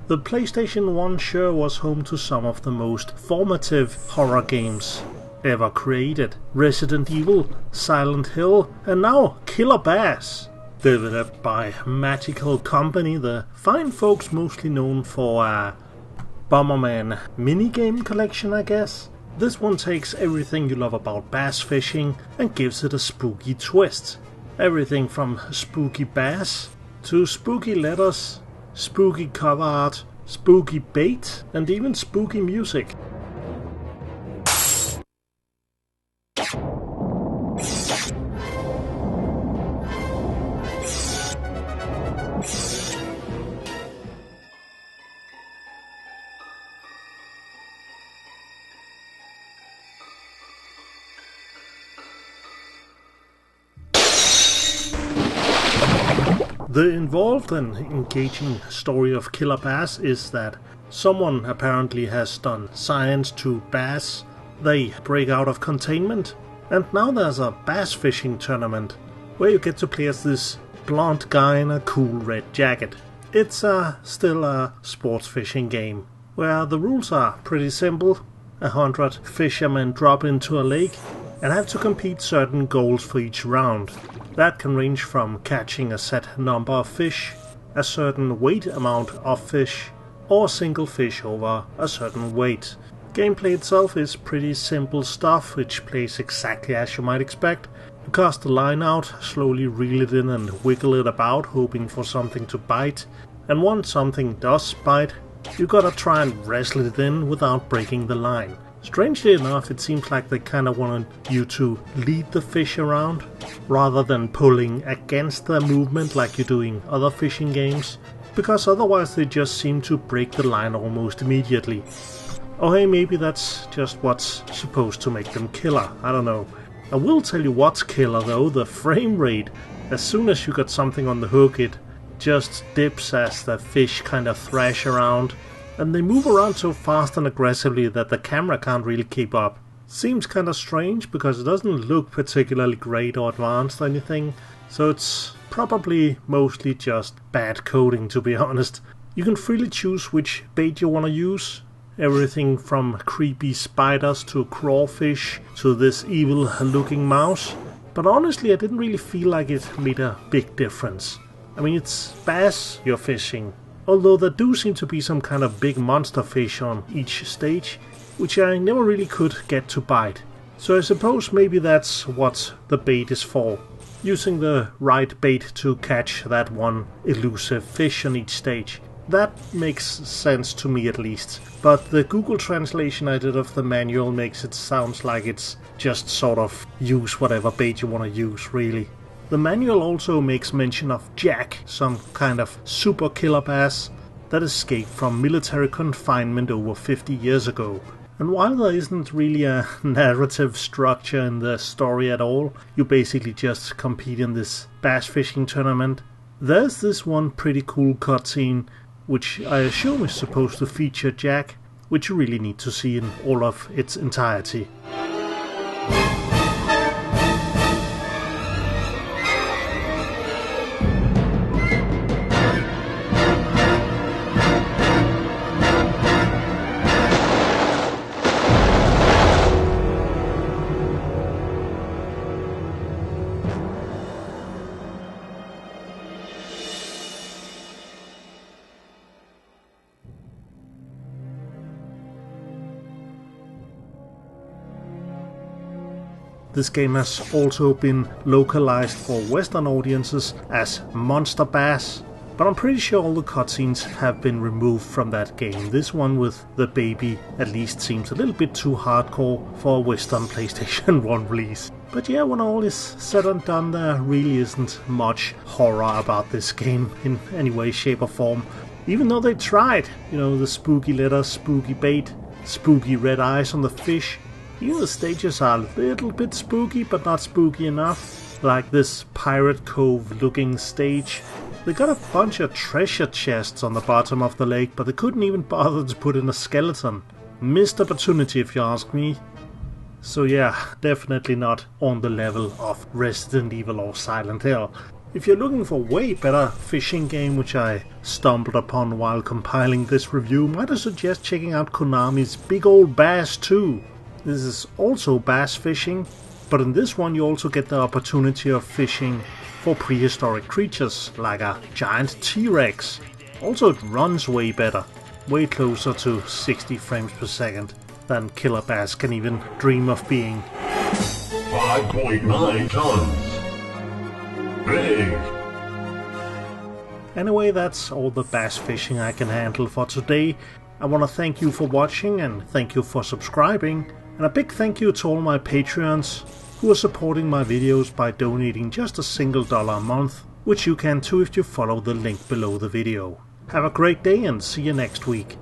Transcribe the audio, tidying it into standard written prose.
The PlayStation 1 sure was home to some of the most formative horror games ever created. Resident Evil, Silent Hill, and now Killer Bass. Developed by Magical Company, the fine folks mostly known for a Bomberman minigame collection, I guess. This one takes everything you love about bass fishing and gives it a spooky twist. Everything from spooky bass to spooky letters, spooky cover art, spooky bait, and even spooky music. The involved and engaging story of Killer Bass is that someone apparently has done science to bass, they break out of containment, and now there's a bass fishing tournament where you get to play as this blonde guy in a cool red jacket. It's still a sports fishing game, where the rules are pretty simple. 100 fishermen drop into a lake and have to compete certain goals for each round. That can range from catching a set number of fish, a certain weight amount of fish, or a single fish over a certain weight. Gameplay itself is pretty simple stuff, which plays exactly as you might expect. You cast the line out, slowly reel it in and wiggle it about, hoping for something to bite. And once something does bite, you gotta try and wrestle it in without breaking the line. Strangely enough, it seems like they kinda wanted you to lead the fish around, rather than pulling against their movement like you do in other fishing games, because otherwise they just seem to break the line almost immediately. Oh hey, maybe that's just what's supposed to make them killer, I don't know. I will tell you what's killer though, the frame rate. As soon as you got something on the hook, it just dips as the fish kinda thrash around. And they move around so fast and aggressively that the camera can't really keep up. Seems kinda strange because it doesn't look particularly great or advanced or anything, so it's probably mostly just bad coding, to be honest. You can freely choose which bait you wanna use. Everything from creepy spiders to crawfish to this evil looking mouse. But honestly, I didn't really feel like it made a big difference. I mean, it's bass you're fishing. Although there do seem to be some kind of big monster fish on each stage, which I never really could get to bite. So I suppose maybe that's what the bait is for. Using the right bait to catch that one elusive fish on each stage. That makes sense to me at least. But the Google translation I did of the manual makes it sound like it's just sort of use whatever bait you want to use, really. The manual also makes mention of Jack, some kind of super killer bass that escaped from military confinement over 50 years ago. And while there isn't really a narrative structure in the story at all, you basically just compete in this bass fishing tournament, there's this one pretty cool cutscene, which I assume is supposed to feature Jack, which you really need to see in all of its entirety. This game has also been localized for Western audiences as Monster Bass, but I'm pretty sure all the cutscenes have been removed from that game. This one with the baby at least seems a little bit too hardcore for a Western PlayStation 1 release. But yeah, when all is said and done, there really isn't much horror about this game in any way, shape or form. Even though they tried, you know, the spooky letters, spooky bait, spooky red eyes on the fish. Even the stages are a little bit spooky, but not spooky enough. Like this Pirate Cove looking stage. They got a bunch of treasure chests on the bottom of the lake, but they couldn't even bother to put in a skeleton. Missed opportunity if you ask me. So yeah, definitely not on the level of Resident Evil or Silent Hill. If you're looking for way better fishing game, which I stumbled upon while compiling this review, might I suggest checking out Konami's Big Ol' Bass 2. This is also bass fishing, but in this one you also get the opportunity of fishing for prehistoric creatures, like a giant T-Rex. Also it runs way better, way closer to 60 frames per second than killer bass can even dream of being. 5.9 tons. Big. Anyway, that's all the bass fishing I can handle for today. I want to thank you for watching and thank you for subscribing, and a big thank you to all my Patreons who are supporting my videos by donating just a single $1 a month, which you can too if you follow the link below the video. Have a great day and see you next week.